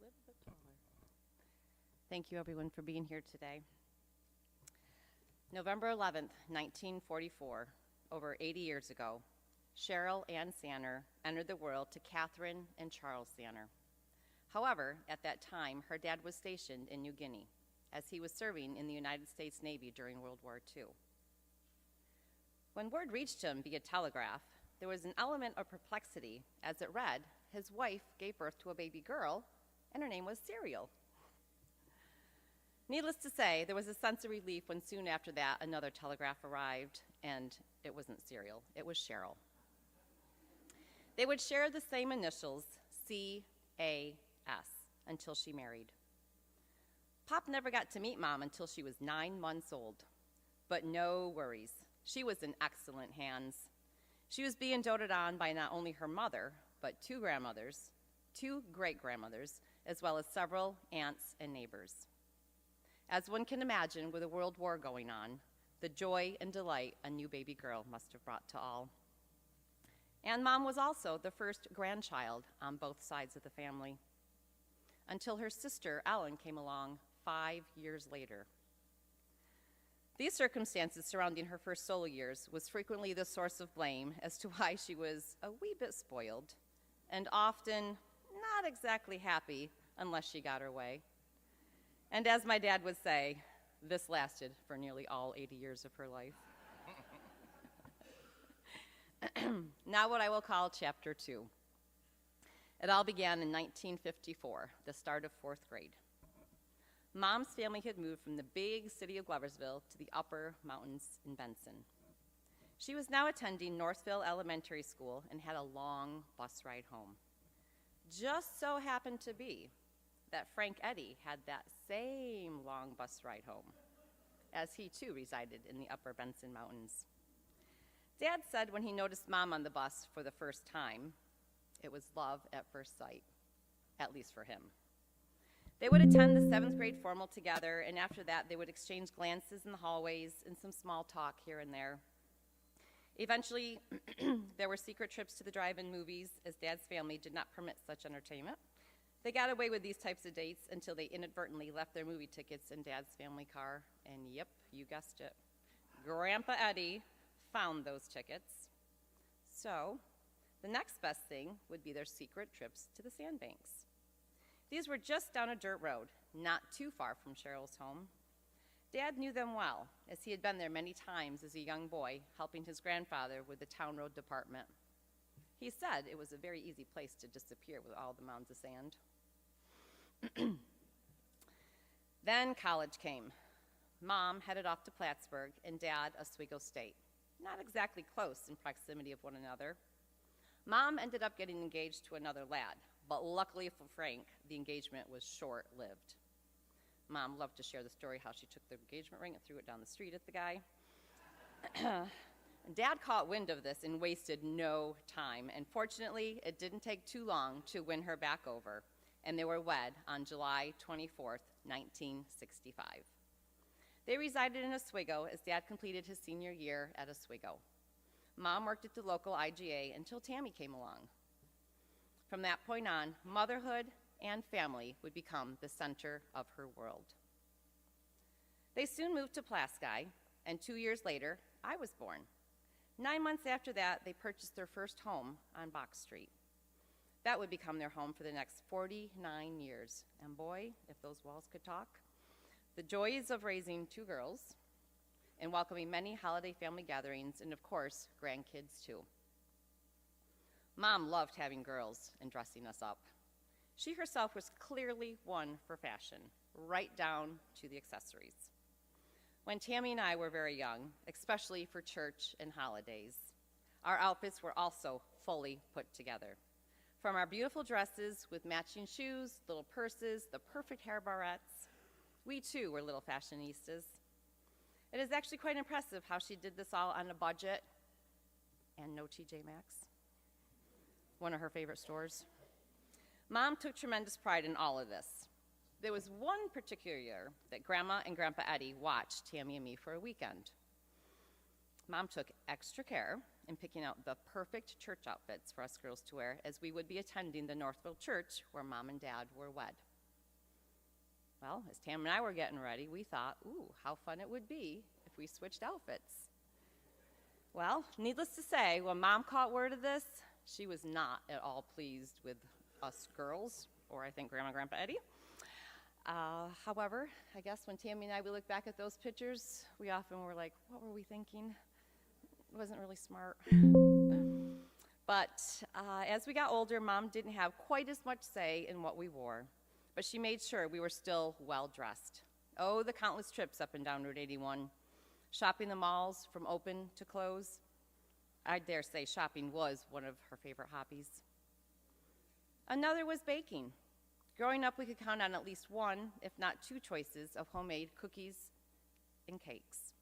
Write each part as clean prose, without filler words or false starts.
little bit taller. Thank you, everyone, for being here today. November 11th, 1944, over 80 years ago, Cheryl Ann Sanner entered the world to Catherine and Charles Sanner. However, at that time, her dad was stationed in New Guinea, as he was serving in the United States Navy during World War II. When word reached him via telegraph, there was an element of perplexity, as it read, his wife gave birth to a baby girl, and her name was Cereal. Needless to say, there was a sense of relief when soon after that another telegraph arrived, and it wasn't Cereal, it was Cheryl. They would share the same initials, C-A-S, until she married. Pop never got to meet Mom until she was 9 months old, but no worries. She was in excellent hands. She was being doted on by not only her mother, but 2 grandmothers, 2 great-grandmothers, as well as several aunts and neighbors. As one can imagine, with a world war going on, the joy and delight a new baby girl must have brought to all. And Mom was also the first grandchild on both sides of the family, until her sister, Ellen, came along 5 years later. These circumstances surrounding her first solo years was frequently the source of blame as to why she was a wee bit spoiled and often not exactly happy unless she got her way. And as my dad would say, this lasted for nearly all 80 years of her life. Now what I will call Chapter 2. It all began in 1954, the start of 4th grade. Mom's family had moved from the big city of Gloversville to the upper mountains in Benson. She was now attending Northville Elementary School and had a long bus ride home. Just so happened to be that Frank Eddy had that same long bus ride home, as he too resided in the upper Benson Mountains. Dad said when he noticed Mom on the bus for the first time, it was love at first sight, at least for him. They would attend the 7th grade formal together, and after that, they would exchange glances in the hallways and some small talk here and there. Eventually, there were secret trips to the drive-in movies, as Dad's family did not permit such entertainment. They got away with these types of dates until they inadvertently left their movie tickets in Dad's family car, and yep, you guessed it. Grandpa Eddie found those tickets. So, the next best thing would be their secret trips to the sandbanks. These were just down a dirt road, not too far from Cheryl's home. Dad knew them well, as he had been there many times as a young boy, helping his grandfather with the town road department. He said it was a very easy place to disappear with all the mounds of sand. Then college came. Mom headed off to Plattsburgh, and Dad Oswego State. Not exactly close in proximity of one another. Mom ended up getting engaged to another lad, but luckily for Frank, the engagement was short-lived. Mom loved to share the story how she took the engagement ring and threw it down the street at the guy. Dad caught wind of this and wasted no time, and fortunately, it didn't take too long to win her back over, and they were wed on July 24th, 1965. They resided in Oswego as Dad completed his senior year at Oswego. Mom worked at the local IGA until Tammy came along. From that point on, motherhood and family would become the center of her world. They soon moved to Pulaski, and 2 years later, I was born. 9 months after that, they purchased their first home on Box Street. That would become their home for the next 49 years. And boy, if those walls could talk. The joys of raising 2 girls and welcoming many holiday family gatherings, and of course, grandkids too. Mom loved having girls and dressing us up. She herself was clearly one for fashion, right down to the accessories. When Tammy and I were very young, especially for church and holidays, our outfits were also fully put together. From our beautiful dresses with matching shoes, little purses, the perfect hair barrettes, we too were little fashionistas. It is actually quite impressive how she did this all on a budget and no TJ Maxx, one of her favorite stores. Mom took tremendous pride in all of this. There was one particular year that Grandma and Grandpa Eddie watched Tammy and me for a weekend. Mom took extra care in picking out the perfect church outfits for us girls to wear, as we would be attending the Northville church where Mom and Dad were wed. Well, as Tam and I were getting ready, we thought, ooh, how fun it would be if we switched outfits. Well, needless to say, when Mom caught word of this, she was not at all pleased with us girls, or I think Grandma and Grandpa Eddie. However, I guess when Tammy and I, we look back at those pictures, we often were like, what were we thinking? It wasn't really smart. But as we got older, Mom didn't have quite as much say in what we wore, but she made sure we were still well dressed. Oh, the countless trips up and down Route 81, shopping the malls from open to close. I dare say shopping was one of her favorite hobbies. Another was baking. Growing up, we could count on at least one, if not two choices of homemade cookies and cakes.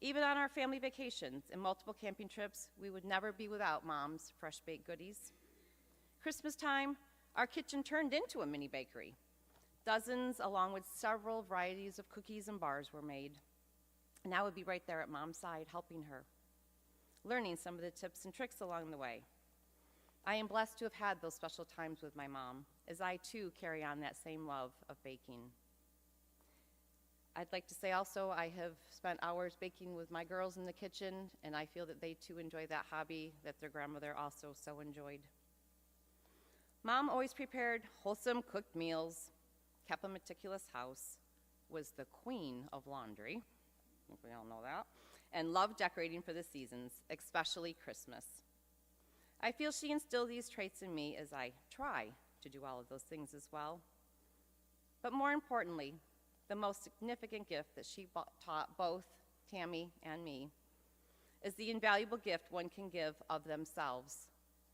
Even on our family vacations and multiple camping trips, we would never be without Mom's fresh baked goodies. Christmas time, our kitchen turned into a mini bakery. Dozens, along with several varieties of cookies and bars, were made. And I would be right there at Mom's side helping her, learning some of the tips and tricks along the way. I am blessed to have had those special times with my mom, as I too carry on that same love of baking. I'd like to say also I have spent hours baking with my girls in the kitchen, and I feel that they too enjoy that hobby that their grandmother also so enjoyed. Mom always prepared wholesome cooked meals, kept a meticulous house, was the queen of laundry, I think we all know that, and loved decorating for the seasons, especially Christmas. I feel she instilled these traits in me as I try to do all of those things as well. But more importantly, the most significant gift that she taught both Tammy and me is the invaluable gift one can give of themselves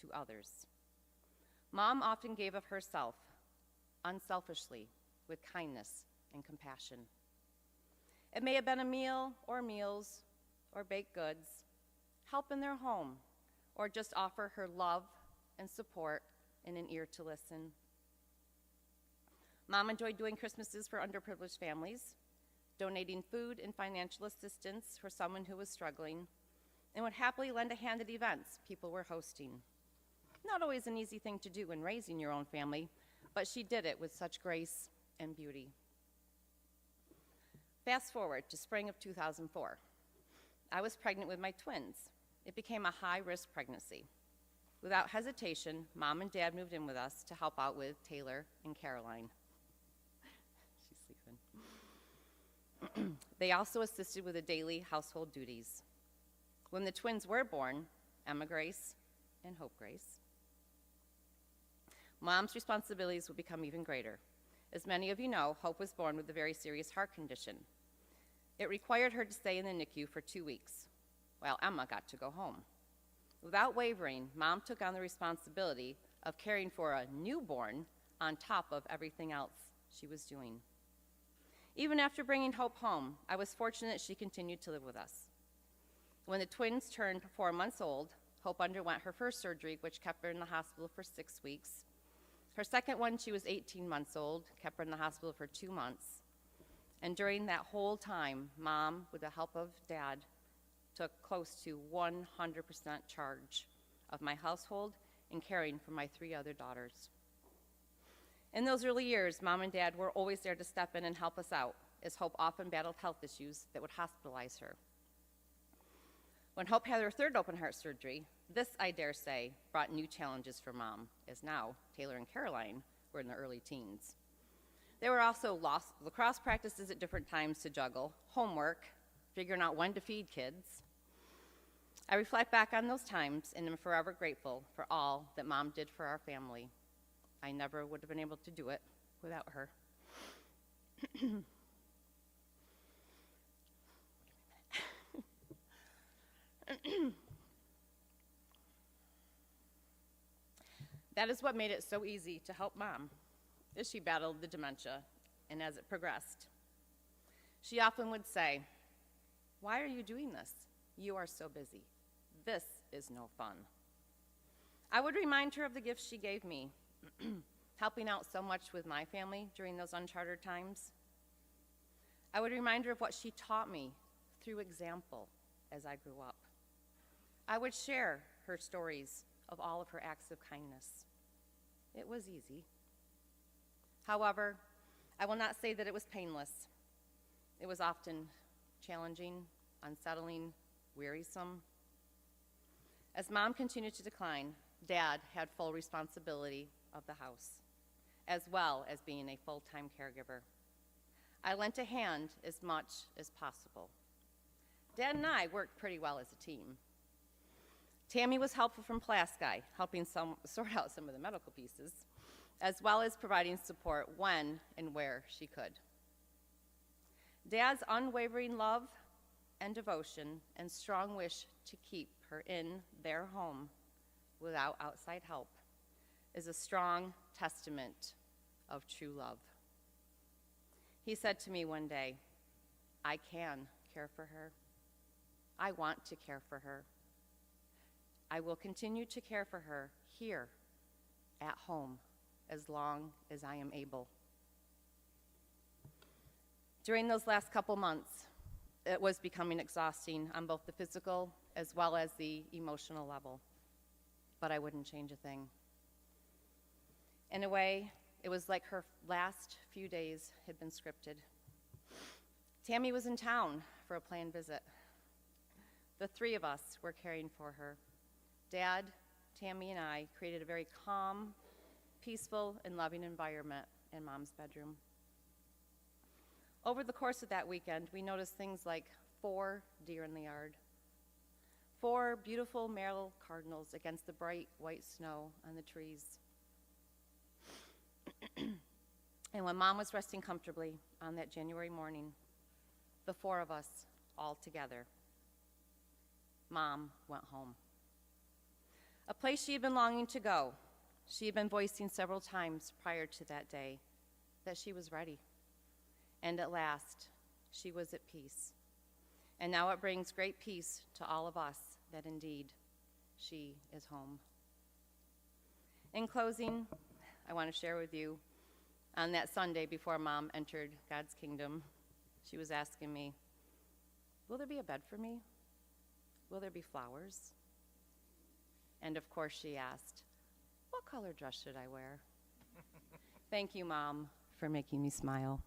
to others. Mom often gave of herself, unselfishly, with kindness and compassion. It may have been a meal or meals or baked goods, help in their home, or just offer her love and support and an ear to listen. Mom enjoyed doing Christmases for underprivileged families, donating food and financial assistance for someone who was struggling, and would happily lend a hand at events people were hosting. Not always an easy thing to do when raising your own family, but she did it with such grace and beauty. Fast forward to spring of 2004. I was pregnant with my twins. It became a high-risk pregnancy. Without hesitation, Mom and Dad moved in with us to help out with Taylor and Caroline. She's sleeping. They also assisted with the daily household duties. When the twins were born, Emma Grace and Hope Grace, Mom's responsibilities would become even greater. As many of you know, Hope was born with a very serious heart condition. It required her to stay in the NICU for 2 weeks, while Emma got to go home. Without wavering, Mom took on the responsibility of caring for a newborn on top of everything else she was doing. Even after bringing Hope home, I was fortunate she continued to live with us. When the twins turned 4 months old, Hope underwent her first surgery, which kept her in the hospital for 6 weeks. Her second one, she was 18 months old, kept her in the hospital for 2 months. And during that whole time, Mom, with the help of Dad, took close to 100% charge of my household and caring for my 3 other daughters. In those early years, Mom and Dad were always there to step in and help us out, as Hope often battled health issues that would hospitalize her. When Hope had her third open heart surgery, this, I dare say, brought new challenges for Mom, as now Taylor and Caroline were in their early teens. There were also lacrosse practices at different times to juggle, homework, figuring out when to feed kids. I reflect back on those times and am forever grateful for all that Mom did for our family. I never would have been able to do it without her. That is what made it so easy to help Mom as she battled the dementia and as it progressed. She often would say, "Why are you doing this? You are so busy. This is no fun." I would remind her of the gifts she gave me, helping out so much with my family during those uncharted times. I would remind her of what she taught me through example as I grew up. I would share her stories of all of her acts of kindness. It was easy. However, I will not say that it was painless. It was often challenging, unsettling, wearisome. As Mom continued to decline, Dad had full responsibility of the house, as well as being a full-time caregiver. I lent a hand as much as possible. Dad and I worked pretty well as a team. Tammy was helpful from Pulaski, helping sort out some of the medical pieces, as well as providing support when and where she could. Dad's unwavering love and devotion and strong wish to keep her in their home without outside help is a strong testament of true love. He said to me one day, "I can care for her. I want to care for her. I will continue to care for her here at home as long as I am able." During those last couple months, it was becoming exhausting on both the physical as well as the emotional level, but I wouldn't change a thing. In a way, it was like her last few days had been scripted. Tammy was in town for a planned visit. The three of us were caring for her. Dad, Tammy, and I created a very calm, peaceful, and loving environment in Mom's bedroom. Over the course of that weekend, we noticed things like 4 deer in the yard, 4 beautiful male cardinals against the bright white snow on the trees. And when Mom was resting comfortably on that January morning, the 4 of us all together, Mom went home. A place she had been longing to go. She had been voicing several times prior to that day that she was ready. And at last, she was at peace. And now it brings great peace to all of us that indeed she is home. In closing, I want to share with you, on that Sunday before Mom entered God's kingdom, she was asking me, "Will there be a bed for me? Will there be flowers?" And of course she asked, "What color dress should I wear?" Thank you, Mom, for making me smile.